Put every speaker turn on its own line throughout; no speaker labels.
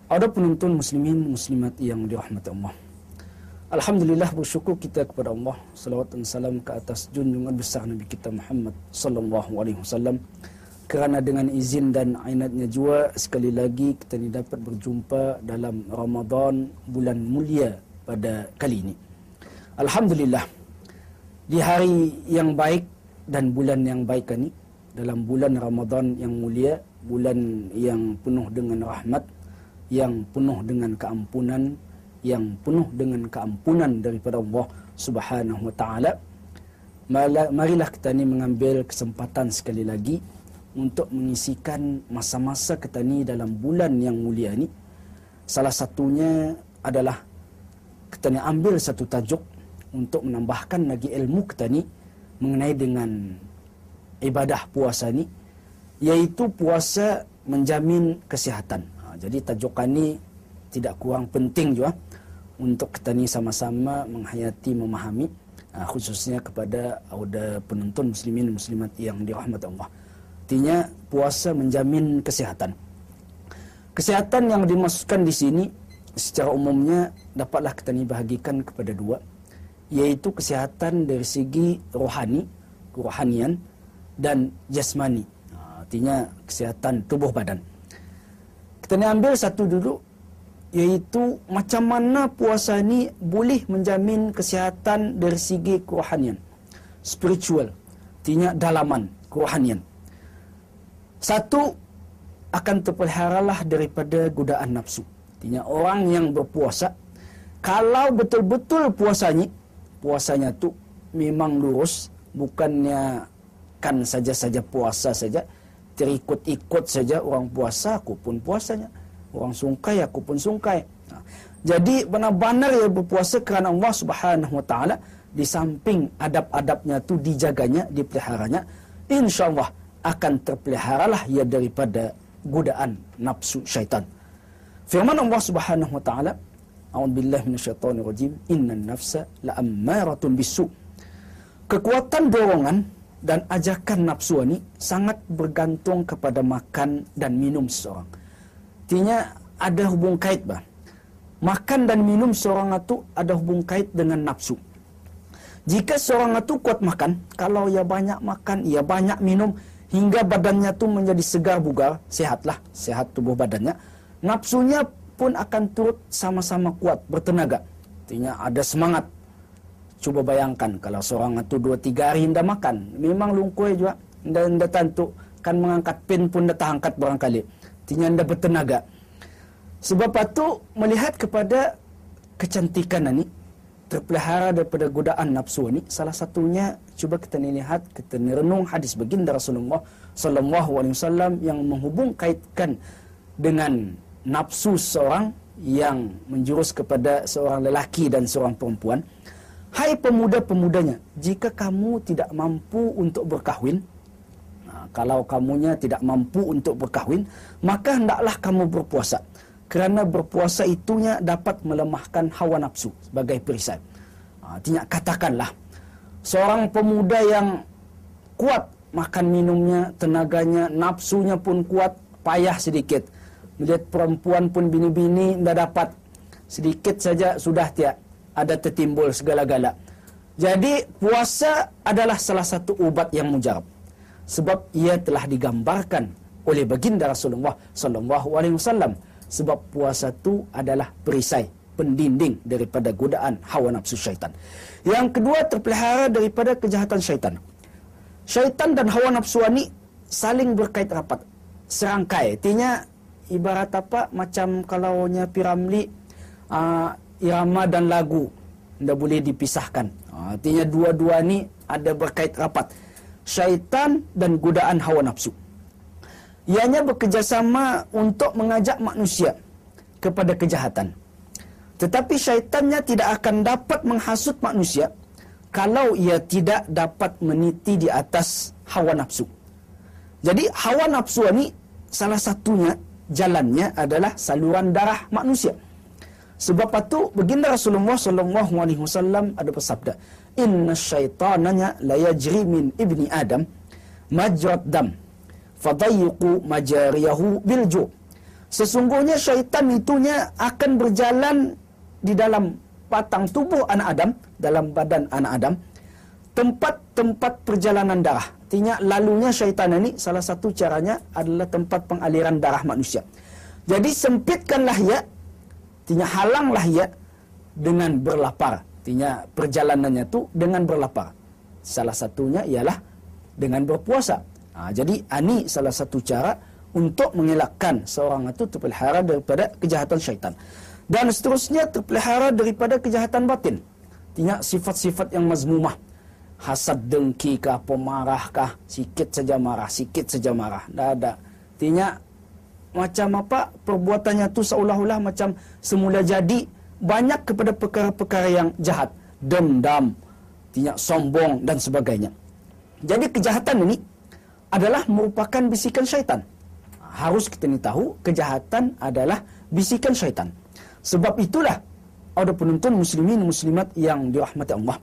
Ada penonton muslimin muslimat yang dirahmati Allah. Alhamdulillah, bersyukur kita kepada Allah. Salawat dan salam ke atas junjungan besar Nabi kita Muhammad sallallahu alaihi wasallam. Kerana dengan izin dan ainatnya jua, sekali lagi kita ni dapat berjumpa dalam Ramadan, bulan mulia pada kali ini. Alhamdulillah, di hari yang baik dan bulan yang baik ini, dalam bulan Ramadan yang mulia, bulan yang penuh dengan rahmat, yang penuh dengan keampunan, yang penuh dengan keampunan daripada Allah Subhanahu wa taala. Marilah kita ni mengambil kesempatan sekali lagi untuk mengisikan masa-masa kita ni dalam bulan yang mulia ni. Salah satunya adalah kita ni ambil satu tajuk untuk menambahkan lagi ilmu kita ni mengenai dengan ibadah puasa ni, iaitu puasa menjamin kesihatan. Jadi tajukan ni tidak kurang penting juga untuk kita ni sama-sama menghayati, memahami, khususnya kepada penonton muslimin muslimat yang dirahmati Allah. Artinya puasa menjamin kesihatan. Kesihatan yang dimaksudkan di sini secara umumnya dapatlah kita ni bahagikan kepada dua, iaitu kesihatan dari segi rohani, kerohanian, dan jasmani. Artinya kesihatan tubuh badan. Kita ni ambil satu dulu, iaitu macam mana puasa ni boleh menjamin kesihatan dari segi kerohanian, spiritual, artinya dalaman kerohanian. Satu, akan terpeliharalah daripada godaan nafsu. Artinya orang yang berpuasa, kalau betul-betul puasanya tu memang lurus, bukannya kan saja-saja puasa saja, terikut-ikut saja, orang puasa aku pun puasanya, orang sungkai aku pun sungkai. Jadi benar-benar ia berpuasa kerana Allah Subhanahu wa taala, di samping adab-adabnya tu dijaganya, dipeliharanya, insya-Allah akan terpeliharalah ia daripada godaan nafsu syaitan. Firman Allah Subhanahu wa taala, a'udzubillahi minasyaitonir rajim, innan nafsa la'ammaratun bisu. Kekuatan dorongan dan ajakan nafsu ni sangat bergantung kepada makan dan minum seseorang. Artinya ada hubung kait bah. Makan dan minum seorang itu ada hubung kait dengan nafsu. Jika seorang itu kuat makan, kalau ia banyak makan, ia banyak minum, hingga badannya tu menjadi segar bugar, sehat tubuh badannya, nafsunya pun akan turut sama-sama kuat, bertenaga. Artinya ada semangat. Cuba bayangkan kalau seorang itu 2-3 hari tidak makan, memang lungkoi juga, tidak tentu kan mengangkat pin pun dah angkat barangkali. Artinya anda bertenaga. Sebab itu melihat kepada kecantikan ini, terpelihara daripada godaan nafsu ini, salah satunya cuba kita lihat, kita renung hadis baginda Rasulullah sallallahu alaihi wasallam yang menghubung kaitkan dengan nafsu seorang yang menjurus kepada seorang lelaki dan seorang perempuan. Hai pemuda-pemudanya, jika kamu tidak mampu untuk berkahwin, kalau kamunya tidak mampu untuk berkahwin, maka hendaklah kamu berpuasa. Kerana berpuasa itunya dapat melemahkan hawa nafsu sebagai perisai. Artinya katakanlah, seorang pemuda yang kuat makan minumnya, tenaganya, nafsunya pun kuat, payah sedikit. Melihat perempuan pun bini-bini dah dapat, sedikit saja sudah ada tertimbul segala-gala. Jadi puasa adalah salah satu ubat yang mujarab. Sebab ia telah digambarkan oleh baginda Rasulullah sallallahu alaihi wasallam. Sebab puasa itu adalah perisai, pendinding daripada godaan hawa nafsu syaitan. Yang kedua, terpelihara daripada kejahatan syaitan. Syaitan dan hawa nafsu ini saling berkait rapat, serangkai. Artinya ibarat apa, macam kalaunya Piramli, irama dan lagu tidak boleh dipisahkan. Artinya dua-dua ni ada berkait rapat, syaitan dan godaan hawa nafsu. Ianya bekerjasama untuk mengajak manusia kepada kejahatan. Tetapi syaitannya tidak akan dapat menghasut manusia kalau ia tidak dapat meniti di atas hawa nafsu. Jadi hawa nafsu ini salah satunya jalannya adalah saluran darah manusia. Sebab itu baginda Rasulullah sallallahu alaihi wasallam ada bersabda, "Inna syaitananya la yajri min ibni Adam majrad dam, fadayyiqu majariyahu bilju." Sesungguhnya syaitan itunya akan berjalan di dalam batang tubuh anak Adam, dalam badan anak Adam, tempat-tempat perjalanan darah. Artinya lalunya syaitan ini salah satu caranya adalah tempat pengaliran darah manusia. Jadi sempitkanlah ia, artinya halanglah ia dengan berlapar. Artinya perjalanannya tu dengan berlapar. Salah satunya ialah dengan berpuasa. Jadi ini salah satu cara untuk mengelakkan seorang itu terpelihara daripada kejahatan syaitan. Dan seterusnya terpelihara daripada kejahatan batin. Artinya sifat-sifat yang mazmumah. Hasad, dengki kah, pemarah kah, sikit saja marah, sikit saja marah. Dah ada. Artinya macam apa perbuatannya tu seolah-olah macam semula jadi banyak kepada perkara-perkara yang jahat, dendam, artinya sombong dan sebagainya. Jadi kejahatan ini adalah merupakan bisikan syaitan. Harus kita ni tahu kejahatan adalah bisikan syaitan. Sebab itulah ada penonton muslimin muslimat yang dirahmati Allah.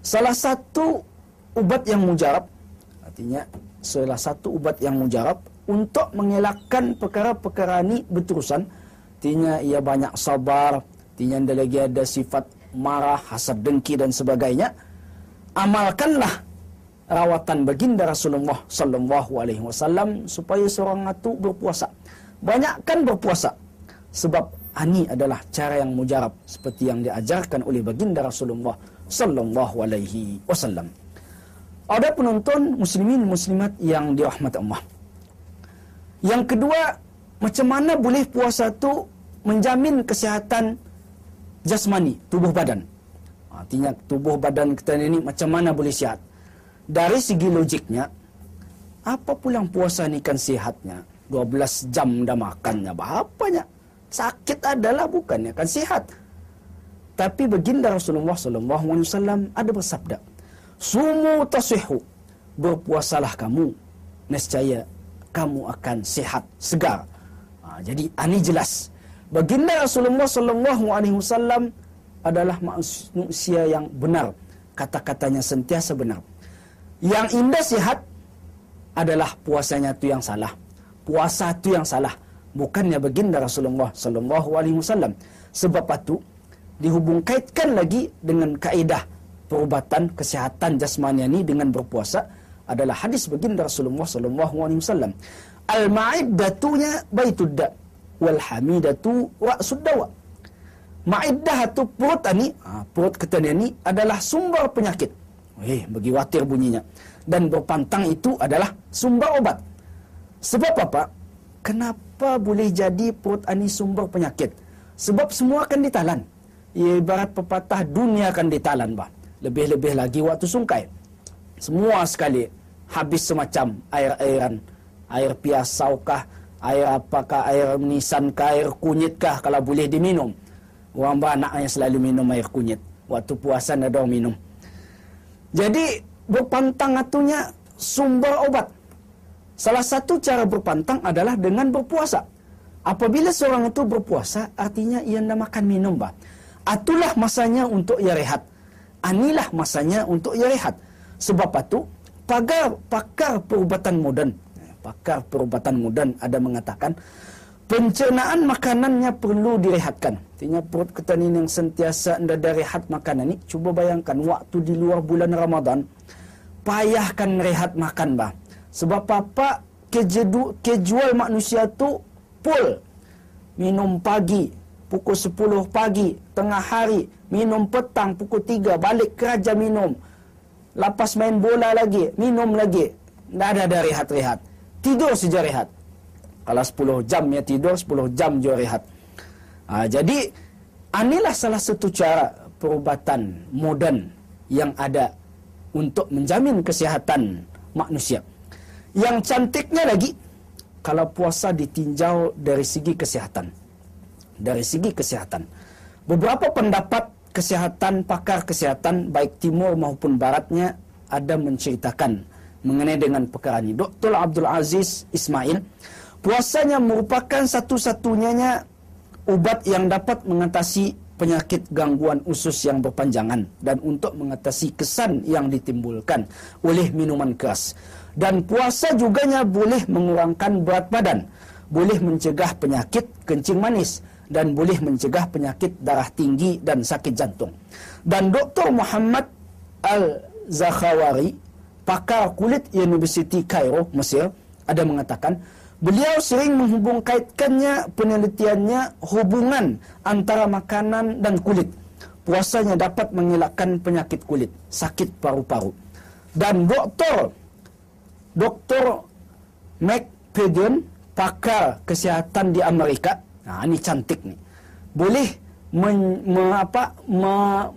Salah satu ubat yang mujarab, artinya salah satu ubat yang mujarab untuk mengelakkan perkara-perkara ini berterusan, artinya ia banyak sabar, artinya ada lagi ada sifat marah, hasad, dengki dan sebagainya. Amalkanlah rawatan baginda Rasulullah sallallahu alaihi wasallam supaya seorang itu berpuasa. Banyakkan berpuasa. Sebab ini adalah cara yang mujarab seperti yang diajarkan oleh baginda Rasulullah sallallahu alaihi wasallam. Ada penonton muslimin muslimat yang dirahmati Allah. Yang kedua, macam mana boleh puasa tu menjamin kesihatan jasmani, tubuh badan. Artinya tubuh badan kita ini macam mana boleh sihat? Dari segi logiknya, apa pulang puasa ni kan sihatnya? 12 jam dah makannya, berapanya? Sakit adalah bukannya kan sihat. Tapi baginda Rasulullah sallallahu alaihi wasallam ada bersabda, "Sumu tasihhu." Berpuasalah kamu, nescaya kamu akan sihat, segar. Jadi ini jelas. Baginda Rasulullah sallallahu alaihi wasallam adalah manusia yang benar. Kata-katanya sentiasa benar. Yang indah sihat adalah puasanya tu yang salah. Puasa tu yang salah, bukannya baginda Rasulullah sallallahu alaihi wasallam. Sebab itu dihubung kaitkan lagi dengan kaedah perubatan kesihatan jasmani ini dengan berpuasa adalah hadis baginda Rasulullah sallallahu alaihi wasallam. Al-ma'iddatunya baitud da wal hamidatu ra'sud dawa. Ma'iddah tu perut ni, perut kita ni adalah sumber penyakit. Bagi watir bunyinya. Dan berpantang itu adalah sumber obat. Sebab apa? Kenapa boleh jadi perut ani sumber penyakit? Sebab semua akan ditalan. Ia ibarat pepatah, dunia akan ditalan bah. Lebih-lebih lagi waktu sungkai. Semua sekali habis semacam air-airan. Air piasau kah, air apakah, air menisan kah, air kunyit kah kalau boleh diminum. Orang beranak yang selalu minum air kunyit. Waktu puasa ada orang minum. Jadi berpantang atunya sumber obat. Salah satu cara berpantang adalah dengan berpuasa. Apabila seorang itu berpuasa, artinya ia nak makan minum bah. Itulah masanya untuk ia rehat. Inilah masanya untuk ia rehat. Sebab itu pakar perubatan moden ada mengatakan pencernaan makanannya perlu direhatkan. Artinya perut kita ni yang sentiasa ada rehat makanan ni. Cuba bayangkan waktu di luar bulan Ramadan, payahkan rehat makan bah. Sebab apa kejual manusia tu full. Minum pagi pukul 10 pagi, tengah hari, minum petang pukul 3, balik kerja minum. Lepas main bola lagi, minum lagi. Tak ada rehat-rehat. Tidur saja rehat. Kalau 10 jam ya tidur, 10 jam juga rehat. Jadi, inilah salah satu cara perubatan moden yang ada untuk menjamin kesihatan manusia. Yang cantiknya lagi, kalau puasa ditinjau dari segi kesihatan. Dari segi kesihatan. Beberapa pendapat kesihatan, pakar kesihatan, baik timur maupun baratnya, ada menceritakan mengenai dengan perkara ini. Dr. Abdul Aziz Ismail, puasanya merupakan satu-satunya ubat yang dapat mengatasi penyakit gangguan usus yang berpanjangan dan untuk mengatasi kesan yang ditimbulkan oleh minuman keras. Dan puasa juganya boleh mengurangkan berat badan, boleh mencegah penyakit kencing manis dan boleh mencegah penyakit darah tinggi dan sakit jantung. Dan Dr. Muhammad Al-Zakhawari, pakar kulit Universiti Kairo, Mesir, ada mengatakan beliau sering menghubung-kaitkannya penelitiannya hubungan antara makanan dan kulit. Puasanya dapat mengelakkan penyakit kulit, sakit paru-paru. Dan Dr. McPadden, pakar kesihatan di Amerika, nah ini cantik nih, boleh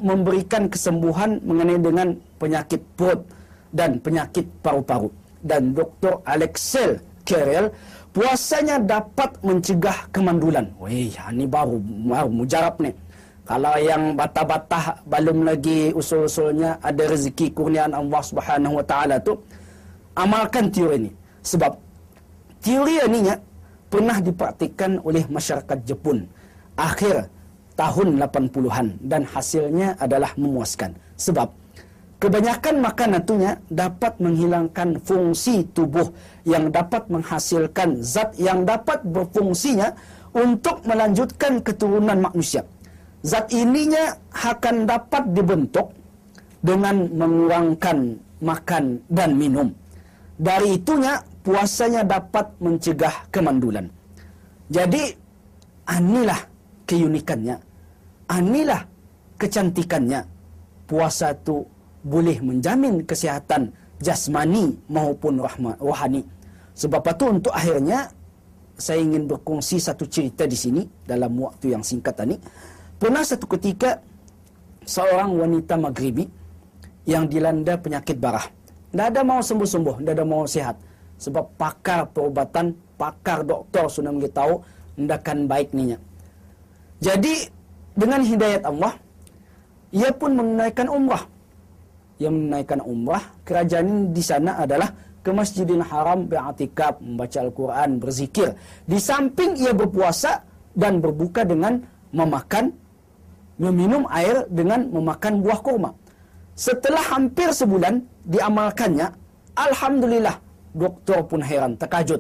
memberikan kesembuhan mengenai dengan penyakit perut dan penyakit paru-paru. Dan Dr. Alexel Carrel, puasanya dapat mencegah kemandulan. Wih, ini baru mujarab nih. Kalau yang batah-batah belum lagi usul-usulnya ada rezeki kurniaan Allah Subhanahu Wa Taala tu, amalkan teori ini. Sebab teori ini pernah dipraktikkan oleh masyarakat Jepun akhir tahun 80-an dan hasilnya adalah memuaskan. Sebab kebanyakan makanan itunya dapat menghilangkan fungsi tubuh yang dapat menghasilkan zat yang dapat berfungsinya untuk melanjutkan keturunan manusia. Zat ininya akan dapat dibentuk dengan mengurangkan makan dan minum. Dari itunya puasanya dapat mencegah kemandulan. Jadi inilah keunikannya, inilah kecantikannya. Puasa itu boleh menjamin kesihatan jasmani maupun rohani. Sebab itu untuk akhirnya saya ingin berkongsi satu cerita di sini dalam waktu yang singkat ini. Pernah satu ketika seorang wanita Maghribi yang dilanda penyakit barah. Tidak ada mau sembuh-sembuh, tidak ada mau sihat. Sebab pakar perubatan, pakar doktor sudah memberitahu tidak akan baik ninya. Jadi dengan hidayat Allah, ia pun menunaikan umrah. Yang menunaikan umrah, kerajaan di sana adalah ke Masjidil Haram, beriktikaf, membaca Al-Quran, berzikir. Di samping ia berpuasa dan berbuka dengan meminum air dengan memakan buah kurma. Setelah hampir sebulan diamalkannya, alhamdulillah, doktor pun heran, terkejut.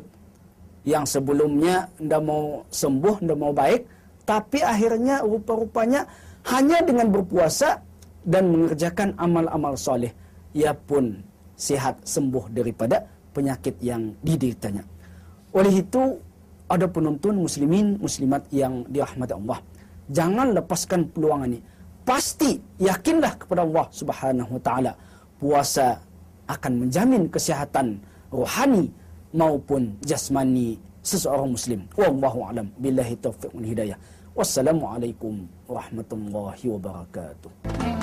Yang sebelumnya tidak mau sembuh, tidak mau baik, tapi akhirnya rupa-rupanya hanya dengan berpuasa dan mengerjakan amal-amal soleh, ia pun sihat sembuh daripada penyakit yang dideritanya. Oleh itu, ada penonton muslimin, muslimat yang dirahmati Allah, jangan lepaskan peluang ini. Pasti yakinlah kepada Allah Subhanahu Wa Taala, puasa akan menjamin kesihatan rohani maupun jasmani seseorang muslim. Wallahu a'lam, billahi taufiq wal hidayah. Wassalamualaikum warahmatullahi wabarakatuh.